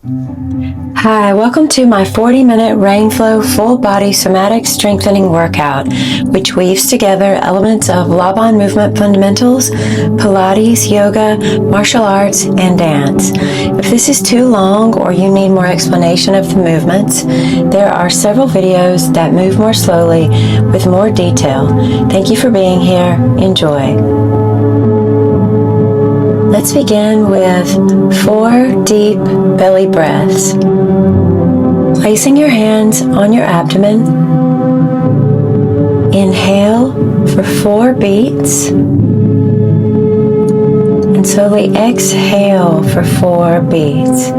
Hi, welcome to my 40-minute RainFlow full body somatic strengthening workout, which weaves together elements of Laban Movement Fundamentals, Pilates, yoga, martial arts, and dance. If this is too long or you need more explanation of the movements, there are several videos that move more slowly with more detail. Thank you for being here. Enjoy. Let's begin with 4 deep belly breaths. Placing your hands on your abdomen. Inhale for 4 beats. And slowly exhale for 4 beats.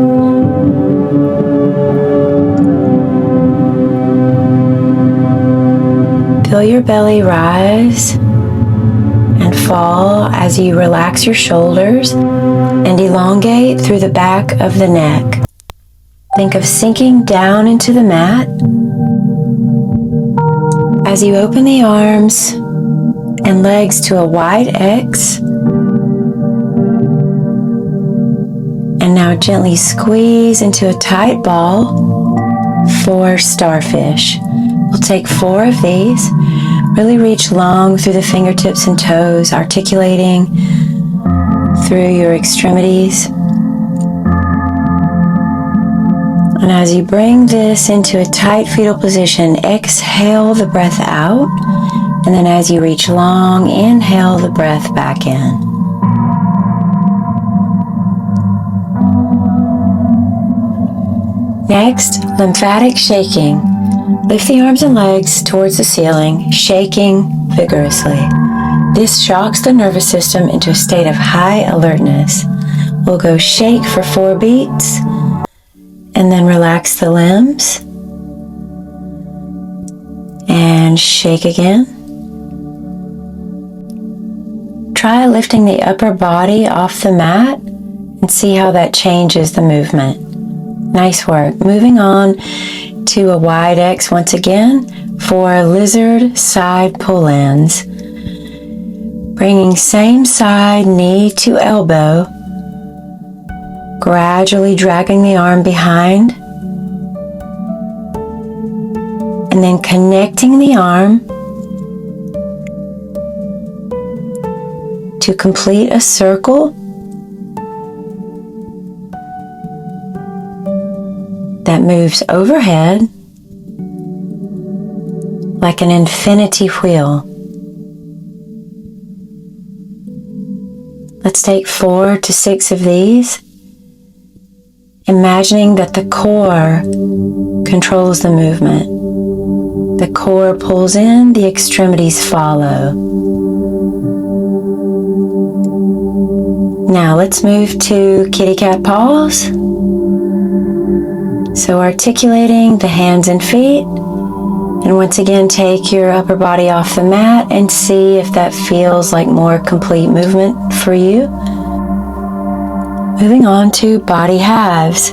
Feel your belly rise and fall as you relax your shoulders and elongate through the back of the neck. Think of sinking down into the mat as you open the arms and legs to a wide X. And now gently squeeze into a tight ball for starfish. We'll take 4 of these. Really reach long through the fingertips and toes, articulating through your extremities. And as you bring this into a tight fetal position, exhale the breath out. And then as you reach long, inhale the breath back in. Next, lymphatic shaking. Lift the arms and legs towards the ceiling, shaking vigorously. This shocks the nervous system into a state of high alertness. We'll go shake for 4 beats, and then relax the limbs. And shake again. Try lifting the upper body off the mat and see how that changes the movement. Nice work. Moving on to a wide X once again for lizard side pull-ins. Bringing same side knee to elbow, gradually dragging the arm behind, and then connecting the arm to complete a circle that moves overhead like an infinity wheel. Let's take 4 to 6 of these, imagining that the core controls the movement. The core pulls in, the extremities follow. Now let's move to kitty cat paws. So articulating the hands and feet, and once again take your upper body off the mat and see if that feels like more complete movement for you. Moving on to body halves,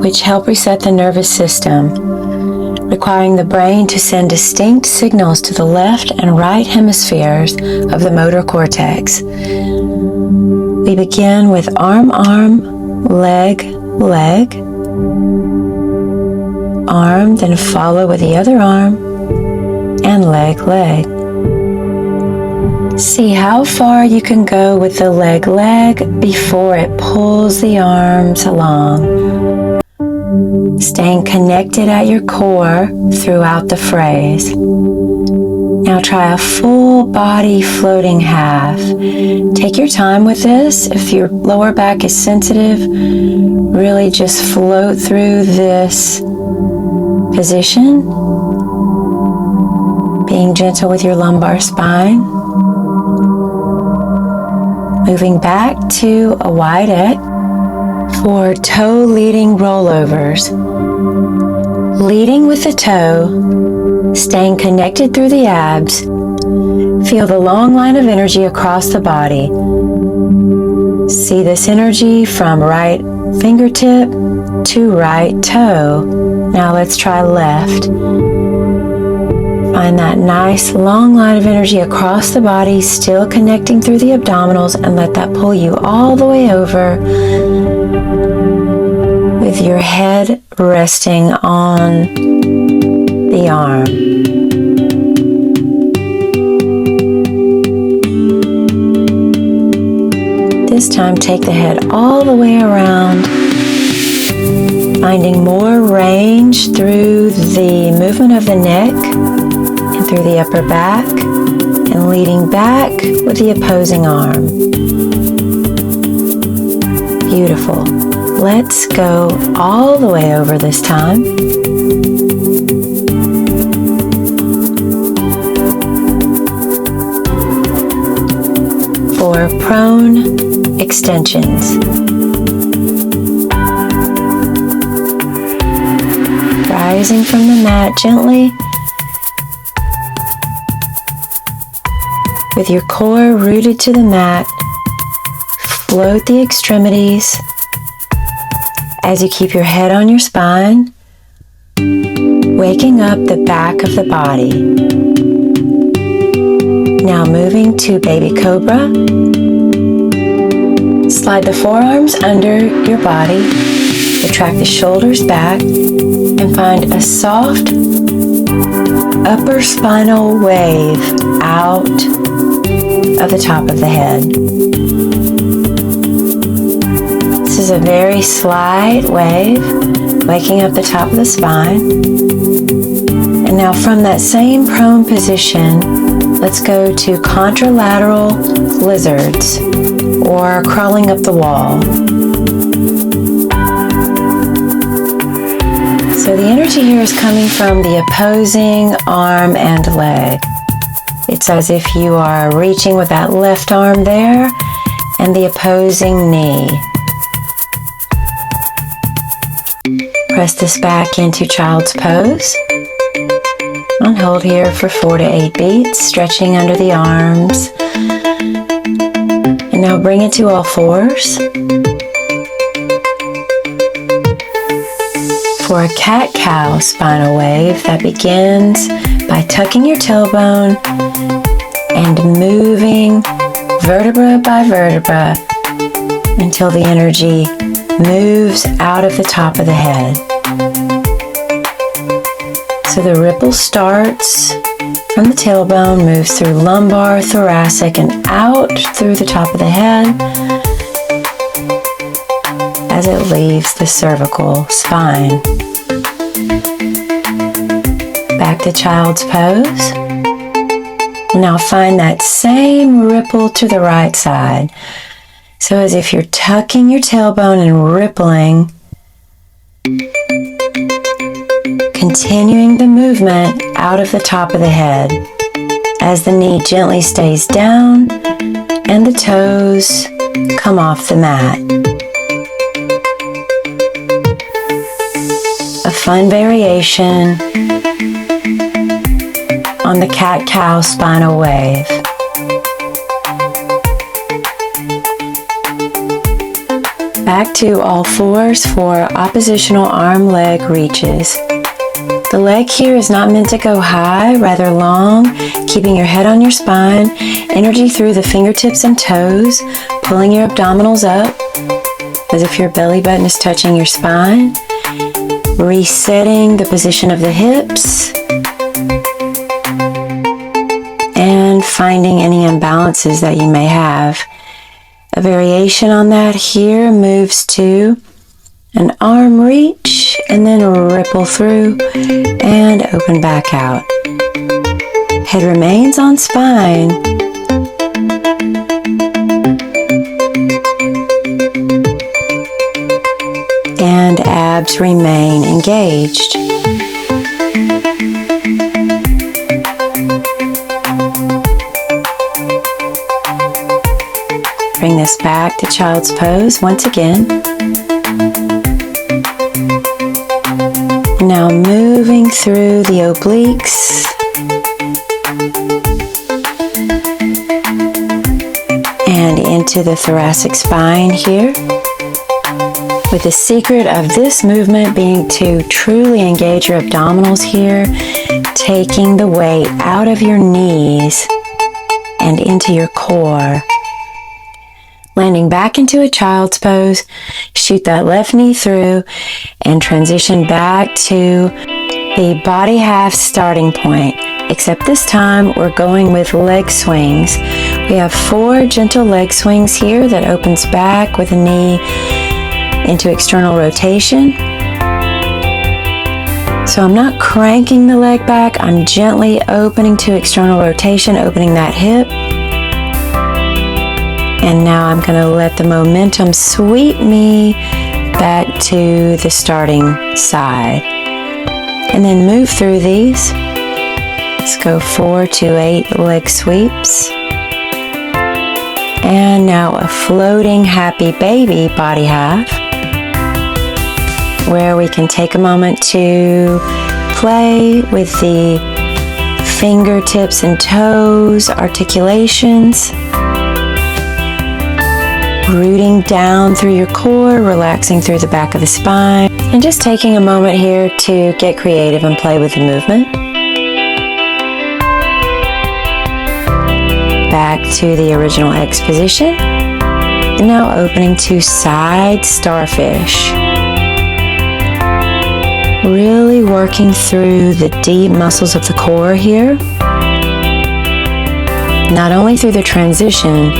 which help reset the nervous system, requiring the brain to send distinct signals to the left and right hemispheres of the motor cortex. We begin with arm, leg, leg, arm, then follow with the other arm, and leg, leg. See how far you can go with the leg, leg before it pulls the arms along. Staying connected at your core throughout the phrase. Now try a full body floating half. Take your time with this. If your lower back is sensitive, really just float through this position, being gentle with your lumbar spine. Moving back to a wide X for toe leading rollovers. Leading with the toe, staying connected through the abs. Feel the long line of energy across the body. See this energy from right fingertip to right toe. Now let's try left. Find that nice long line of energy across the body, still connecting through the abdominals, and let that pull you all the way over with with your head resting on the arm. This time, take the head all the way around, finding more range through the movement of the neck and through the upper back, and leading back with the opposing arm. Beautiful. Let's go all the way over this time. For prone extensions. Rising from the mat gently, with your core rooted to the mat, float the extremities as you keep your head on your spine, waking up the back of the body. Now moving to baby cobra. Slide the forearms under your body, retract the shoulders back, and find a soft upper spinal wave out of the top of the head. This is a very slight wave, waking up the top of the spine. And now from that same prone position, let's go to contralateral lizards, or crawling up the wall. So the energy here is coming from the opposing arm and leg. It's as if you are reaching with that left arm there and the opposing knee. Press this back into child's pose. And hold here for 4 to 8 beats, stretching under the arms. And now bring it to all fours. For a cat-cow spinal wave that begins by tucking your tailbone and moving vertebra by vertebra until the energy moves out of the top of the head. So the ripple starts from the tailbone, moves through lumbar, thoracic, and out through the top of the head as it leaves the cervical spine. Back to child's pose. Now find that same ripple to the right side. So as if you're tucking your tailbone and rippling, continuing the movement out of the top of the head as the knee gently stays down and the toes come off the mat. A fun variation on the cat-cow spinal wave. Back to all fours for oppositional arm-leg reaches. The leg here is not meant to go high, rather long, keeping your head on your spine, energy through the fingertips and toes, pulling your abdominals up as if your belly button is touching your spine, resetting the position of the hips, and finding any imbalances that you may have. A variation on that here moves to an arm reach and then ripple through and open back out. Head remains on spine. And abs remain engaged. Bring this back to child's pose once again. Now moving through the obliques and into the thoracic spine here. With the secret of this movement being to truly engage your abdominals here, taking the weight out of your knees and into your core. Landing back into a child's pose, shoot that left knee through and transition back to the body half starting point. Except this time we're going with leg swings. We have 4 gentle leg swings here that opens back with a knee into external rotation. So I'm not cranking the leg back, I'm gently opening to external rotation, opening that hip. And now I'm going to let the momentum sweep me back to the starting side. And then move through these. Let's go 4 to 8 leg sweeps. And now a floating happy baby body half, where we can take a moment to play with the fingertips and toes, articulations, rooting down through your core, relaxing through the back of the spine, and just taking a moment here to get creative and play with the movement. Back to the original X position, and now opening to side starfish. Really working through the deep muscles of the core here, not only through the transition,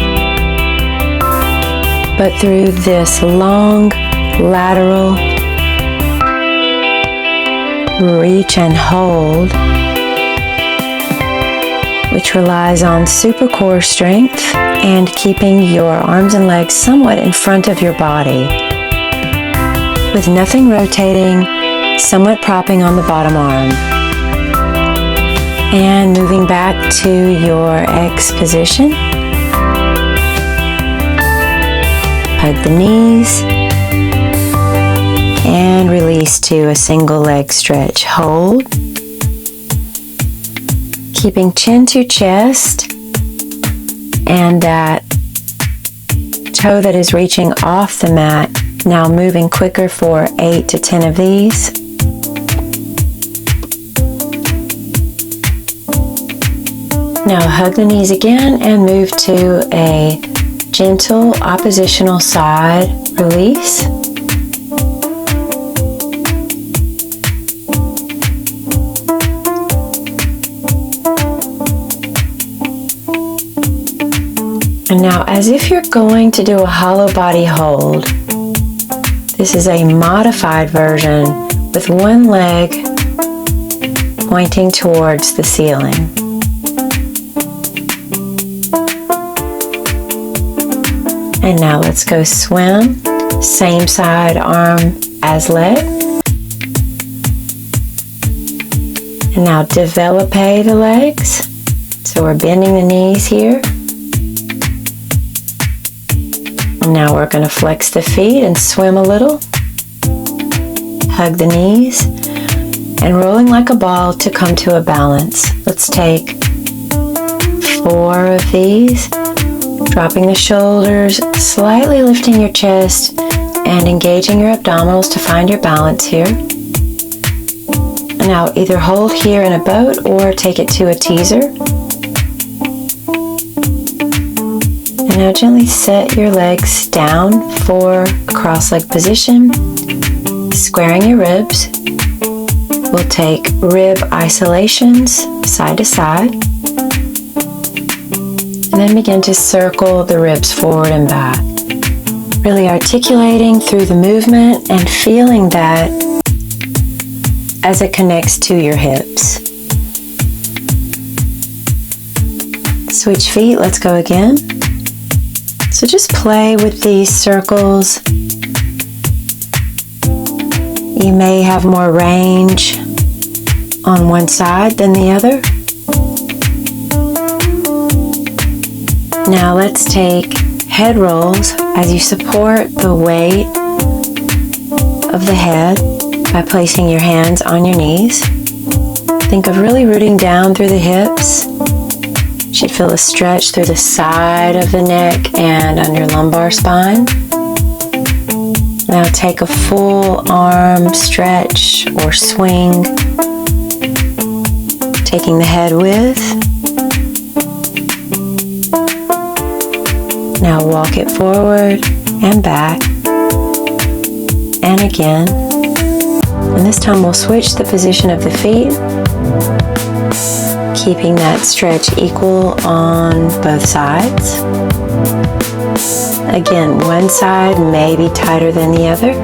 but through this long lateral reach and hold, which relies on super core strength and keeping your arms and legs somewhat in front of your body, with nothing rotating, somewhat propping on the bottom arm. And moving back to your X position. Hug the knees. And release to a single leg stretch. Hold. Keeping chin to chest. And that toe that is reaching off the mat. Now moving quicker for 8 to 10 of these. Now hug the knees again and move to a gentle oppositional side release. And now, as if you're going to do a hollow body hold, this is a modified version with one leg pointing towards the ceiling. And now let's go swim, same side arm as leg. And now develop the legs. So we're bending the knees here. And now we're going to flex the feet and swim a little. Hug the knees and rolling like a ball to come to a balance. Let's take 4 of these. Dropping the shoulders, slightly lifting your chest and engaging your abdominals to find your balance here. And now either hold here in a boat or take it to a teaser. And now gently set your legs down for a cross-leg position, squaring your ribs. We'll take rib isolations side to side. And then begin to circle the ribs forward and back. Really articulating through the movement and feeling that as it connects to your hips. Switch feet, let's go again. So just play with these circles. You may have more range on one side than the other. Now let's take head rolls as you support the weight of the head by placing your hands on your knees. Think of really rooting down through the hips. You should feel a stretch through the side of the neck and on your lumbar spine. Now take a full arm stretch or swing, taking the head with. Now walk it forward and back. and again. And this time we'll switch the position of the feet, keeping that stretch equal on both sides. Again, one side may be tighter than the other.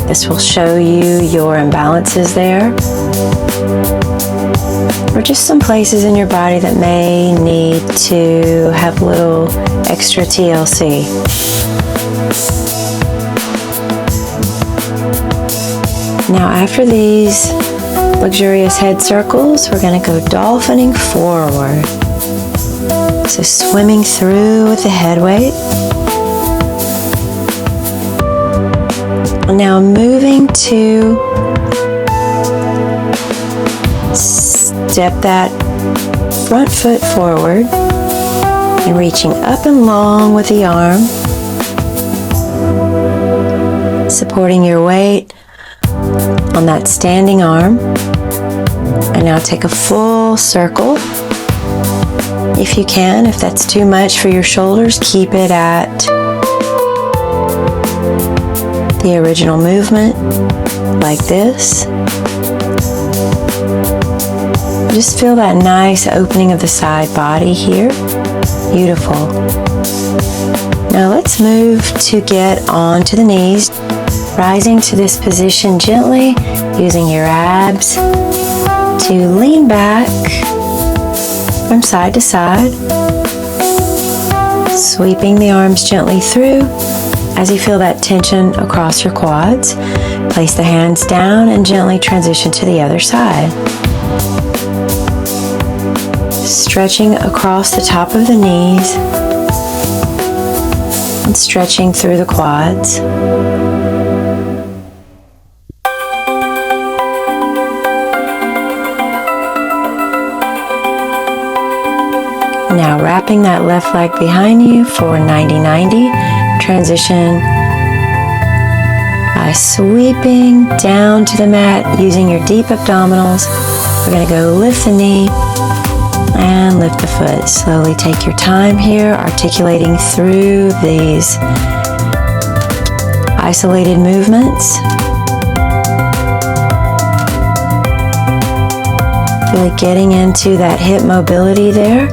This will show you your imbalances there, or just some places in your body that may need to have a little extra TLC. Now, after these luxurious head circles, we're going to go dolphining forward. So swimming through with the head weight. Now moving to step that front foot forward and reaching up and long with the arm, supporting your weight on that standing arm. And now take a full circle. If you can, if that's too much for your shoulders, keep it at the original movement, like this. Just feel that nice opening of the side body here. Beautiful. Now let's move to get onto the knees, rising to this position gently, using your abs to lean back from side to side, sweeping the arms gently through. As you feel that tension across your quads, place the hands down and gently transition to the other side. Stretching across the top of the knees and stretching through the quads. Now wrapping that left leg behind you for 90-90. Transition by sweeping down to the mat using your deep abdominals. We're going to go lift the knee and lift the foot. Slowly take your time here, articulating through these isolated movements. Really getting into that hip mobility there.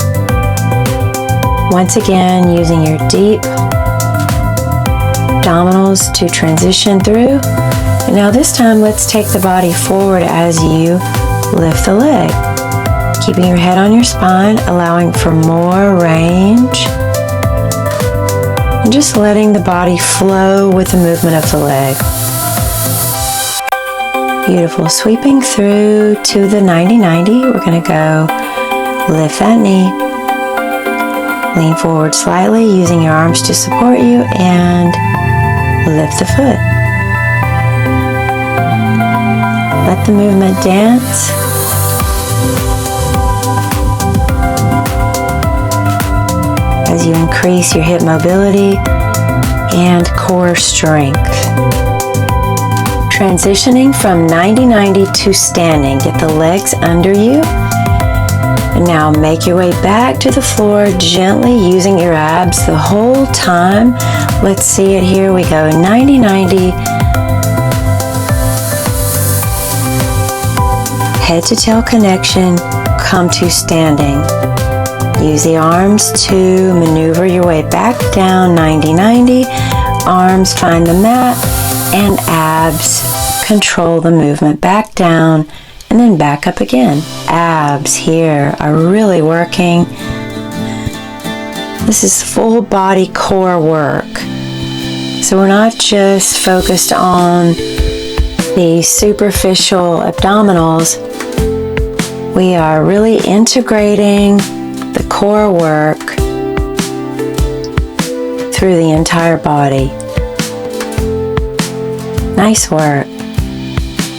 Once again, using your deep abdominals to transition through. And now this time, let's take the body forward as you lift the leg. Keeping your head on your spine, allowing for more range. And just letting the body flow with the movement of the leg. Beautiful. Sweeping through to the 90-90. We're going to go lift that knee. Lean forward slightly, using your arms to support you, and lift the foot. Let the movement dance. As you increase your hip mobility and core strength. Transitioning from 90-90 to standing. Get the legs under you. And now make your way back to the floor, gently using your abs the whole time. Let's see it here. We go 90-90. Head to tail connection, come to standing. Use the arms to maneuver your way back down 90-90. Arms find the mat, and abs control the movement back down and then back up again. Abs here are really working. This is full body core work. So we're not just focused on the superficial abdominals. We are really integrating the core work through the entire body. Nice work.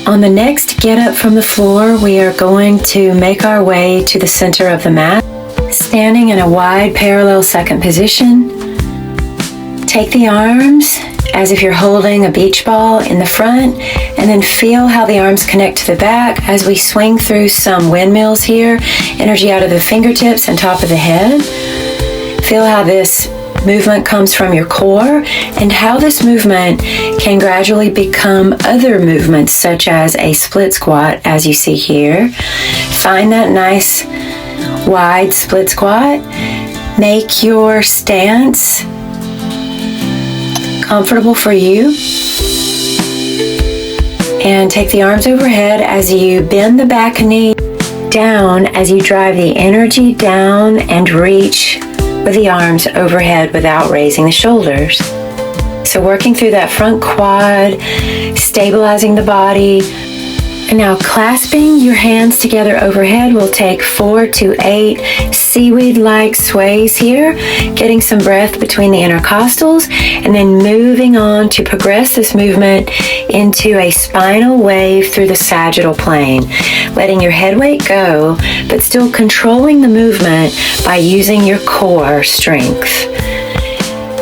On the next get up from the floor, we are going to make our way to the center of the mat, standing in a wide parallel second position. Take the arms as if you're holding a beach ball in the front, and then feel how the arms connect to the back as we swing through some windmills here. Energy out of the fingertips and top of the head. Feel how this movement comes from your core and how this movement can gradually become other movements, such as a split squat, as you see here. Find that nice wide split squat. Make your stance comfortable for you. And take the arms overhead as you bend the back knee down as you drive the energy down and reach with the arms overhead without raising the shoulders. So working through that front quad, stabilizing the body. And now clasping your hands together overhead, we'll take 4 to 8 seaweed-like sways here, getting some breath between the intercostals, and then moving on to progress this movement into a spinal wave through the sagittal plane, letting your head weight go, but still controlling the movement by using your core strength.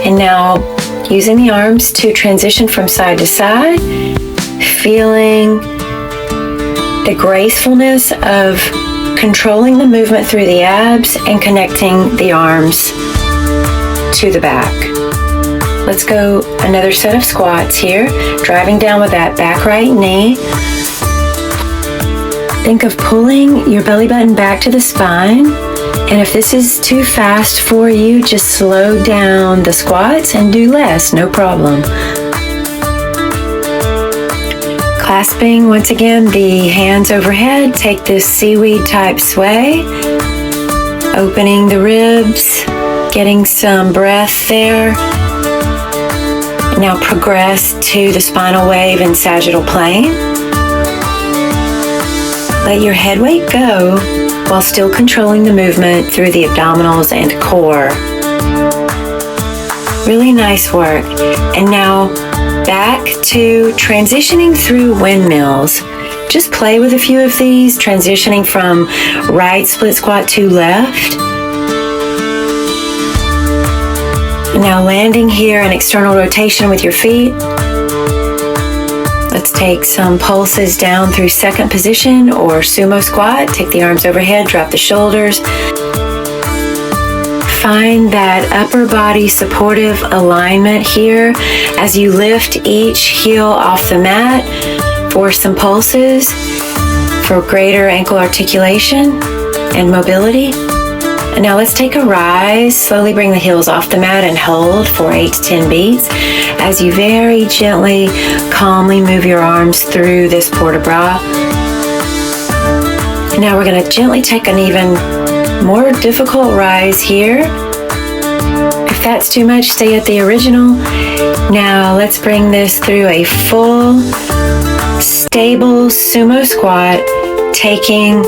And now using the arms to transition from side to side, feeling the gracefulness of controlling the movement through the abs and connecting the arms to the back. Let's go another set of squats here, driving down with that back right knee. Think of pulling your belly button back to the spine, and if this is too fast for you, just slow down the squats and do less, no problem. Clasping once again the hands overhead, take this seaweed type sway, opening the ribs, getting some breath there. Now progress to the spinal wave and sagittal plane. Let your head weight go while still controlling the movement through the abdominals and core. Really nice work. And now back to transitioning through windmills. Just play with a few of these, transitioning from right split squat to left. And now landing here in external rotation with your feet. Let's take some pulses down through second position or sumo squat. Take the arms overhead, drop the shoulders. Find that upper body supportive alignment here as you lift each heel off the mat for some pulses for greater ankle articulation and mobility. And now let's take a rise. Slowly bring the heels off the mat and hold for 8 to 10 beats as you very gently, calmly move your arms through this port de bras. And now we're going to gently take an even more difficult rise here. If that's too much, stay at the original. Now let's bring this through a full, stable sumo squat, taking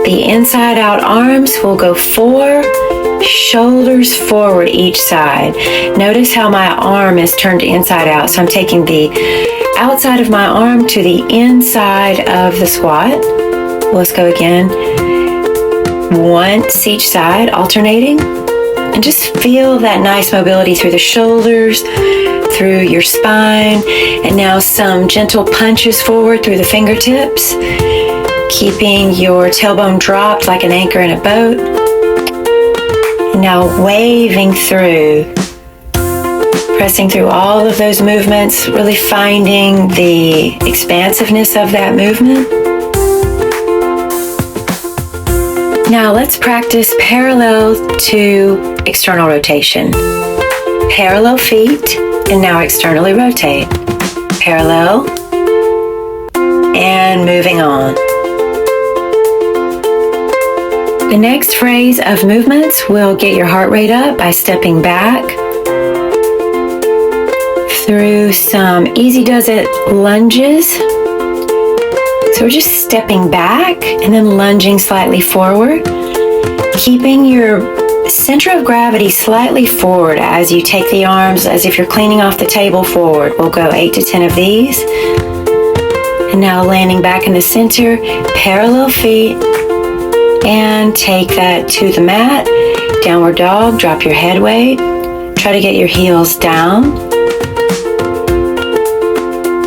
the inside out arms. We'll go 4 shoulders forward each side. Notice how my arm is turned inside out. So I'm taking the outside of my arm to the inside of the squat. Let's go again. Once each side, alternating, and just feel that nice mobility through the shoulders, through your spine, and now some gentle punches forward through the fingertips, keeping your tailbone dropped like an anchor in a boat. And now waving through, pressing through all of those movements, really finding the expansiveness of that movement. Now let's practice parallel to external rotation. Parallel feet, and now externally rotate. Parallel, and moving on. The next phrase of movements will get your heart rate up by stepping back through some easy does it lunges. So we're just stepping back and then lunging slightly forward, keeping your center of gravity slightly forward as you take the arms as if you're cleaning off the table forward. We'll go 8 to 10 of these. And now landing back in the center, parallel feet, and take that to the mat. Downward dog, drop your head weight. Try to get your heels down.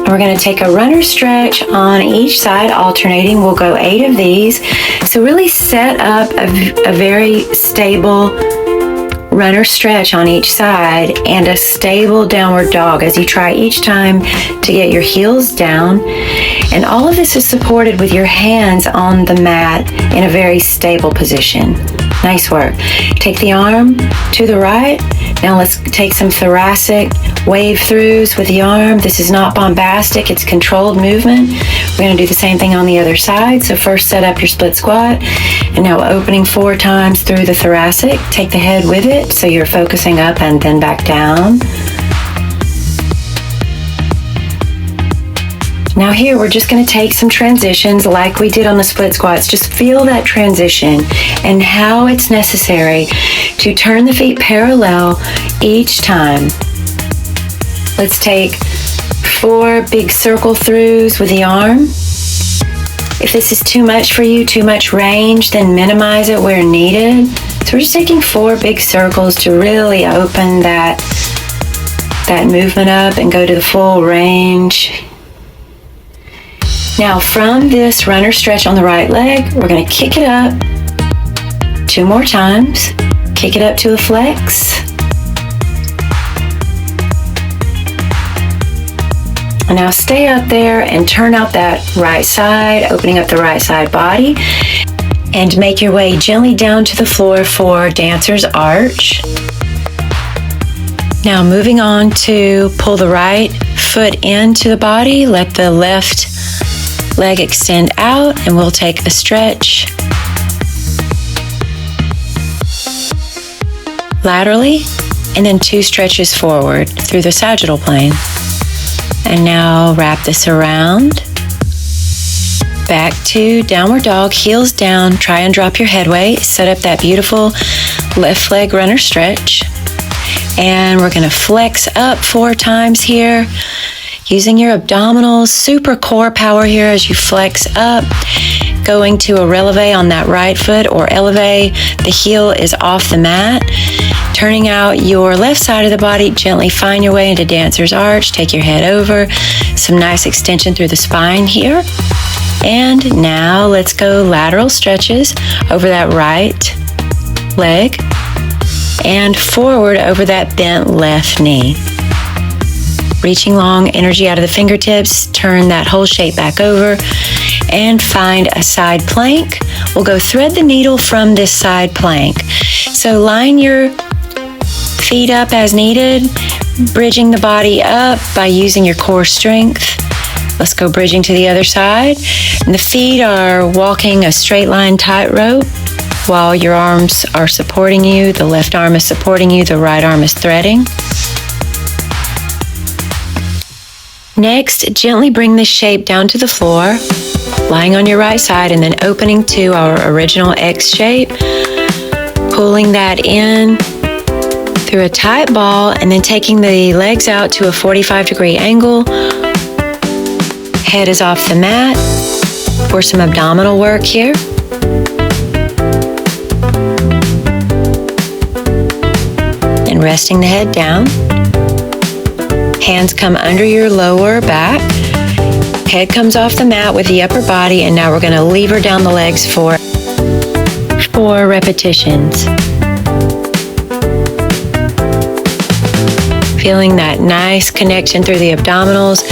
We're going to take a runner stretch on each side, alternating. We'll go 8 of these. So really set up a very stable runner stretch on each side and a stable downward dog as you try each time to get your heels down. And all of this is supported with your hands on the mat in a very stable position. Nice work. Take the arm to the right. Now let's take some thoracic wave throughs with the arm. This is not bombastic, it's controlled movement. We're going to do the same thing on the other side. So first set up your split squat, and now opening 4 times through the thoracic. Take the head with it so you're focusing up and then back down. Now here, we're just going to take some transitions like we did on the split squats. Just feel that transition and how it's necessary to turn the feet parallel each time. Let's take 4 big circle throughs with the arm. If this is too much for you, too much range, then minimize it where needed. So we're just taking 4 big circles to really open that movement up and go to the full range. Now from this runner stretch on the right leg, we're going to kick it up 2 more times. Kick it up to a flex. And now stay up there and turn out that right side, opening up the right side body. And make your way gently down to the floor for dancer's arch. Now moving on to pull the right foot into the body. Let the left leg extend out, and we'll take a stretch laterally, and then 2 stretches forward through the sagittal plane. And now wrap this around. Back to downward dog, heels down. Try and drop your head weight. Set up that beautiful left leg runner stretch. And we're going to flex up 4 times here. Using your abdominals, super core power here as you flex up. Going to a releve on that right foot or eleve. The heel is off the mat. Turning out your left side of the body, gently find your way into dancer's arch. Take your head over. Some nice extension through the spine here. And now let's go lateral stretches over that right leg and forward over that bent left knee. Reaching long energy out of the fingertips, turn that whole shape back over and find a side plank. We'll go thread the needle from this side plank. So line your feet up as needed, bridging the body up by using your core strength. Let's go bridging to the other side. And the feet are walking a straight line tightrope while your arms are supporting you. The left arm is supporting you, the right arm is threading. Next, gently bring this shape down to the floor, lying on your right side and then opening to our original X shape, pulling that in through a tight ball and then taking the legs out to a 45-degree angle. Head is off the mat for some abdominal work here. And resting the head down. Hands come under your lower back. Head comes off the mat with the upper body, and now we're going to lever down the legs for 4 repetitions. Feeling that nice connection through the abdominals.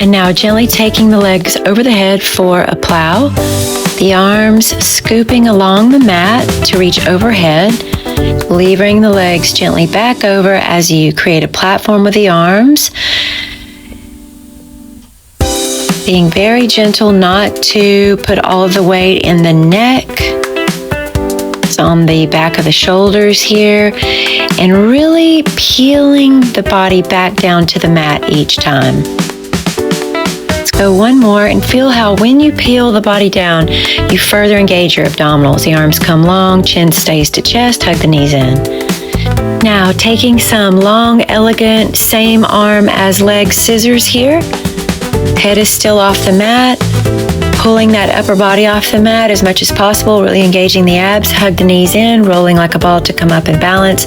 And now gently taking the legs over the head for a plow. The arms scooping along the mat to reach overhead. Levering the legs gently back over as you create a platform with the arms. Being very gentle not to put all of the weight in the neck. It's on the back of the shoulders here. And really peeling the body back down to the mat each time. Let's go one more and feel how when you peel the body down, you further engage your abdominals. The arms come long, chin stays to chest, hug the knees in. Now taking some long, elegant, same arm as leg scissors here. Head is still off the mat. pulling that upper body off the mat as much as possible, really engaging the abs. Hug the knees in, rolling like a ball to come up and balance.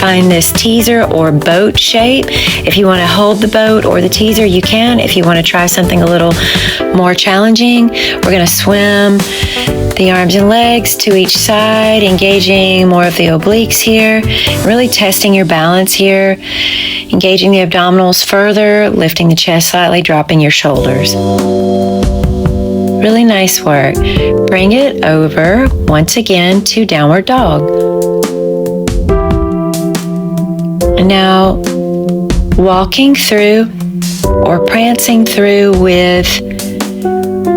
Find this teaser or boat shape. If you want to hold the boat or the teaser, you can. If you want to try something a little more challenging, we're going to swim the arms and legs to each side, engaging more of the obliques here, really testing your balance here, engaging the abdominals further, lifting the chest slightly, dropping your shoulders. Really nice work. Bring it over once again to downward dog. And now walking through or prancing through with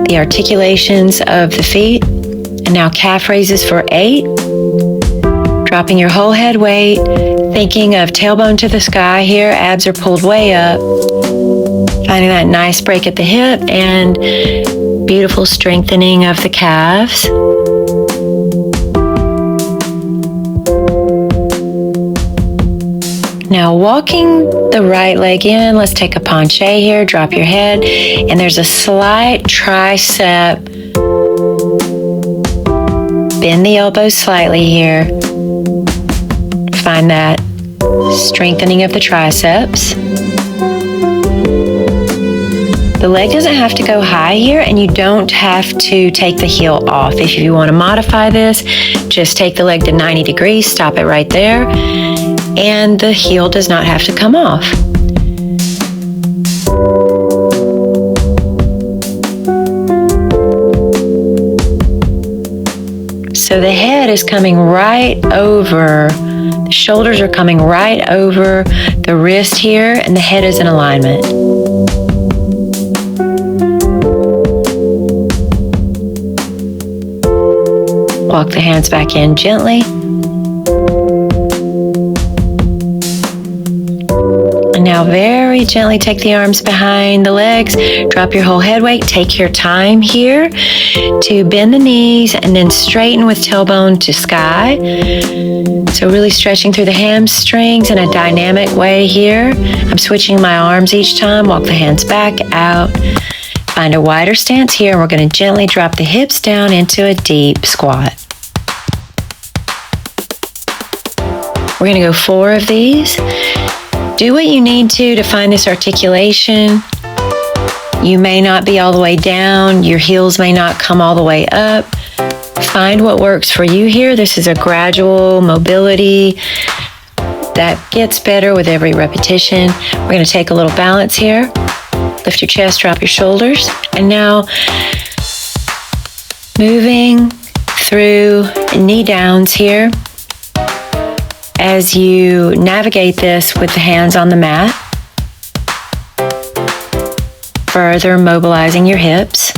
the articulations of the feet. And now calf raises for 8. Dropping your whole head weight, thinking of tailbone to the sky here. Abs are pulled way up. Finding that nice break at the hip and beautiful strengthening of the calves. Now walking the right leg in, let's take a penché here, drop your head, and there's a slight tricep. Bend the elbows slightly here. Find that strengthening of the triceps. The leg doesn't have to go high here, and you don't have to take the heel off. If you want to modify this, just take the leg to 90 degrees, stop it right there, and the heel does not have to come off. So the head is coming right over, the shoulders are coming right over the wrist here, and the head is in alignment. Walk the hands back in gently. And now very gently take the arms behind the legs. Drop your whole head weight. Take your time here to bend the knees and then straighten with tailbone to sky. So really stretching through the hamstrings in a dynamic way here. I'm switching my arms each time. Walk the hands back out. Find a wider stance here. We're going to gently drop the hips down into a deep squat. We're going to go 4 of these. Do what you need to find this articulation. You may not be all the way down. Your heels may not come all the way up. Find what works for you here. This is a gradual mobility that gets better with every repetition. We're going to take a little balance here. Lift your chest, drop your shoulders. And now moving through knee downs here. As you navigate this with the hands on the mat, further mobilizing your hips.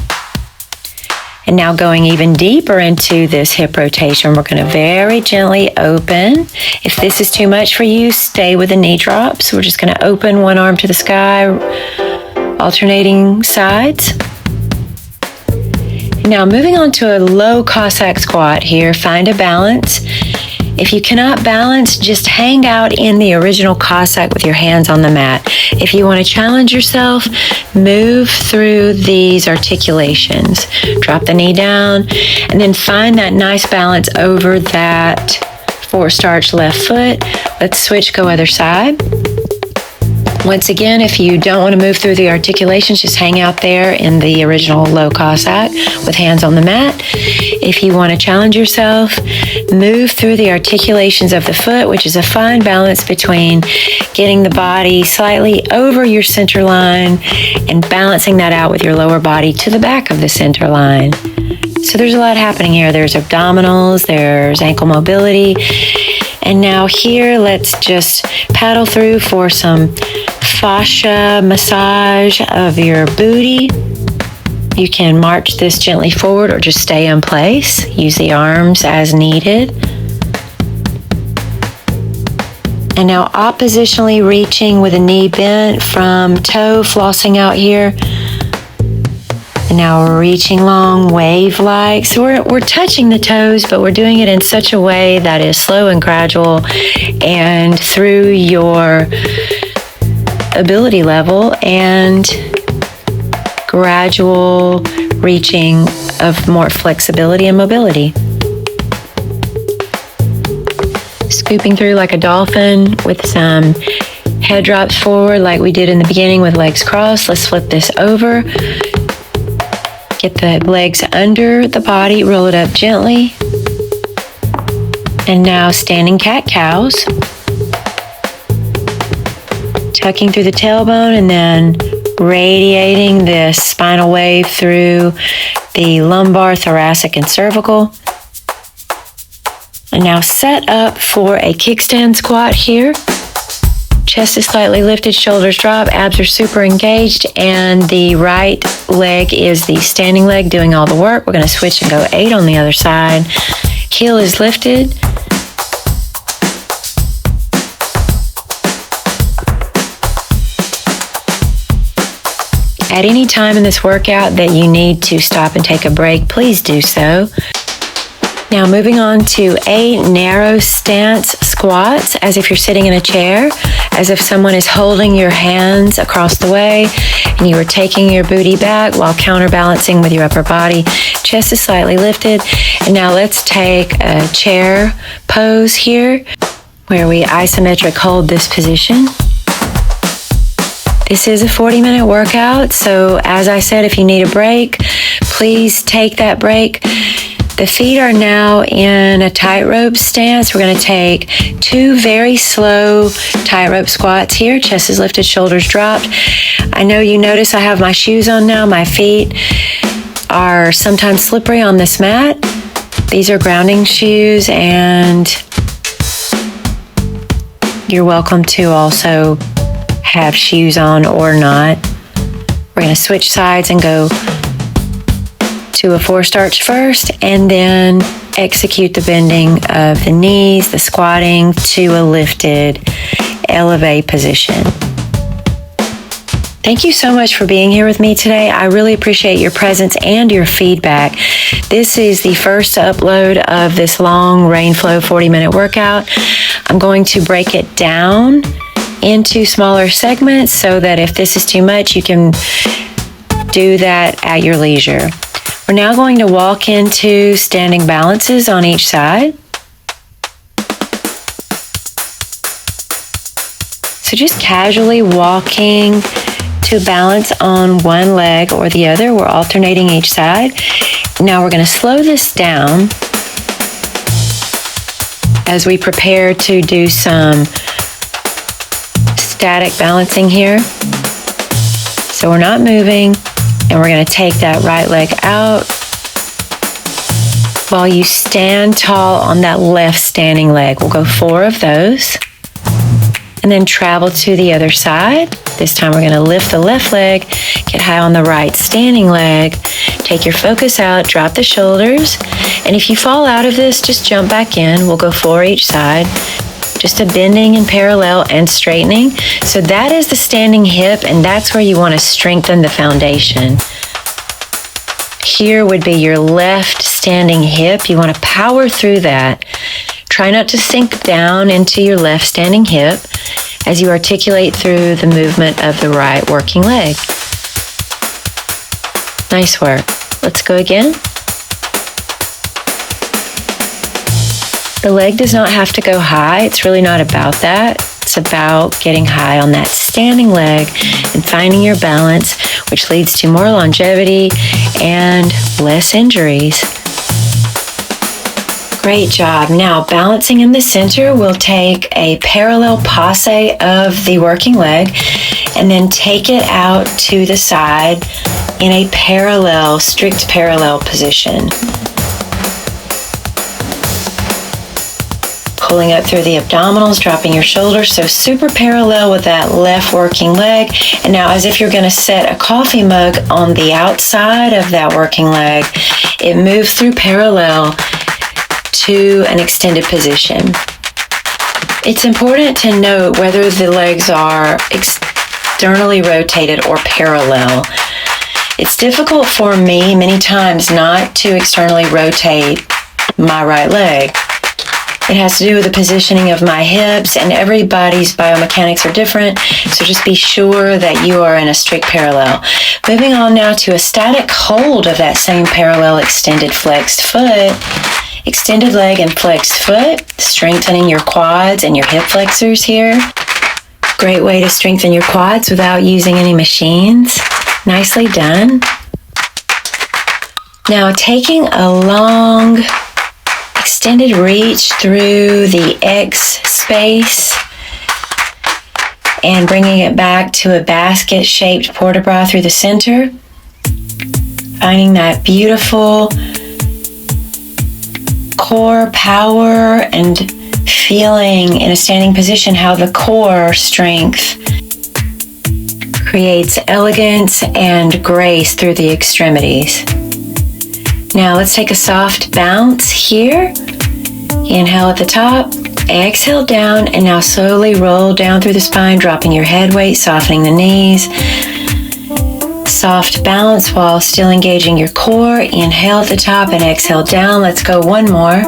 And now going even deeper into this hip rotation, we're going to very gently open. If this is too much for you, stay with the knee drops. We're just going to open one arm to the sky, alternating sides. Now moving on to a low Cossack squat here, find a balance. If you cannot balance, just hang out in the original Cossack with your hands on the mat. If you want to challenge yourself, move through these articulations. Drop the knee down, and then find that nice balance over that forced arch left foot. Let's switch, go other side. Once again, if you don't want to move through the articulations, just hang out there in the original low Cossack with hands on the mat. If you want to challenge yourself, move through the articulations of the foot, which is a fine balance between getting the body slightly over your center line and balancing that out with your lower body to the back of the center line. So there's a lot happening here. There's abdominals, there's ankle mobility. And now here, let's just paddle through for some fascia massage of your booty. You can march this gently forward or just stay in place. Use the arms as needed. And now oppositionally reaching with a knee bent from toe, flossing out here. And now we're reaching long, wave-like. So we're touching the toes, but we're doing it in such a way that is slow and gradual and through your ability level, and gradual reaching of more flexibility and mobility. Scooping through like a dolphin with some head drops forward like we did in the beginning with legs crossed. Let's flip this over. Get the legs under the body, roll it up gently. And now standing cat-cows. Tucking through the tailbone and then radiating this spinal wave through the lumbar, thoracic, and cervical. And now set up for a kickstand squat here. Chest is slightly lifted, shoulders drop, abs are super engaged, and the right leg is the standing leg doing all the work. We're going to switch and go 8 on the other side. Heel is lifted. At any time in this workout that you need to stop and take a break, please do so. Now moving on to 8 narrow stance squats, as if you're sitting in a chair, as if someone is holding your hands across the way and you are taking your booty back while counterbalancing with your upper body. Chest is slightly lifted. And now let's take a chair pose here where we isometric hold this position. This is a 40-minute workout, so as I said, if you need a break, please take that break. The feet are now in a tightrope stance. We're going to take 2 very slow tightrope squats here. Chest is lifted, shoulders dropped. I know you notice I have my shoes on now. My feet are sometimes slippery on this mat. These are grounding shoes, and you're welcome to also have shoes on or not. We're going to switch sides and go to a 4-starch first, and then execute the bending of the knees, the squatting to a lifted elevate position. Thank you so much for being here with me today. I really appreciate your presence and your feedback. This is the first upload of this long RainFlow 40-minute workout. I'm going to break it down into smaller segments so that if this is too much, you can do that at your leisure. We're now going to walk into standing balances on each side. So just casually walking to balance on one leg or the other. We're alternating each side. Now we're going to slow this down as we prepare to do some static balancing here. So we're not moving, and we're going to take that right leg out while you stand tall on that left standing leg. We'll go 4 of those, and then travel to the other side. This time we're going to lift the left leg, get high on the right standing leg, take your focus out, drop the shoulders, and if you fall out of this, just jump back in. We'll go 4 each side. Just a bending and parallel and straightening. So that is the standing hip, and that's where you want to strengthen the foundation. Here would be your left standing hip. You want to power through that. Try not to sink down into your left standing hip as you articulate through the movement of the right working leg. Nice work. Let's go again. The leg does not have to go high. It's really not about that. It's about getting high on that standing leg and finding your balance, which leads to more longevity and less injuries. Great job. Now, balancing in the center, we'll take a parallel passe of the working leg and then take it out to the side in a parallel, strict parallel position. Pulling up through the abdominals, dropping your shoulders, so super parallel with that left working leg. And now as if you're going to set a coffee mug on the outside of that working leg, it moves through parallel to an extended position. It's important to note whether the legs are externally rotated or parallel. It's difficult for me many times not to externally rotate my right leg. It has to do with the positioning of my hips, and everybody's biomechanics are different, so just be sure that you are in a strict parallel. Moving on now to a static hold of that same parallel extended flexed foot. Extended leg and flexed foot, strengthening your quads and your hip flexors here. Great way to strengthen your quads without using any machines. Nicely done. Now taking a long extended reach through the X space and bringing it back to a basket-shaped port de bras through the center. Finding that beautiful core power and feeling in a standing position how the core strength creates elegance and grace through the extremities. Now let's take a soft bounce here. Inhale at the top, exhale down, and now slowly roll down through the spine, dropping your head weight, softening the knees. Soft bounce while still engaging your core. Inhale at the top and exhale down. Let's go one more.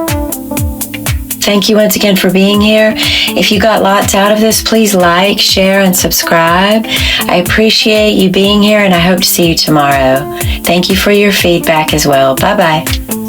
Thank you once again for being here. If you got lots out of this, please like, share, and subscribe. I appreciate you being here, and I hope to see you tomorrow. Thank you for your feedback as well. Bye-bye.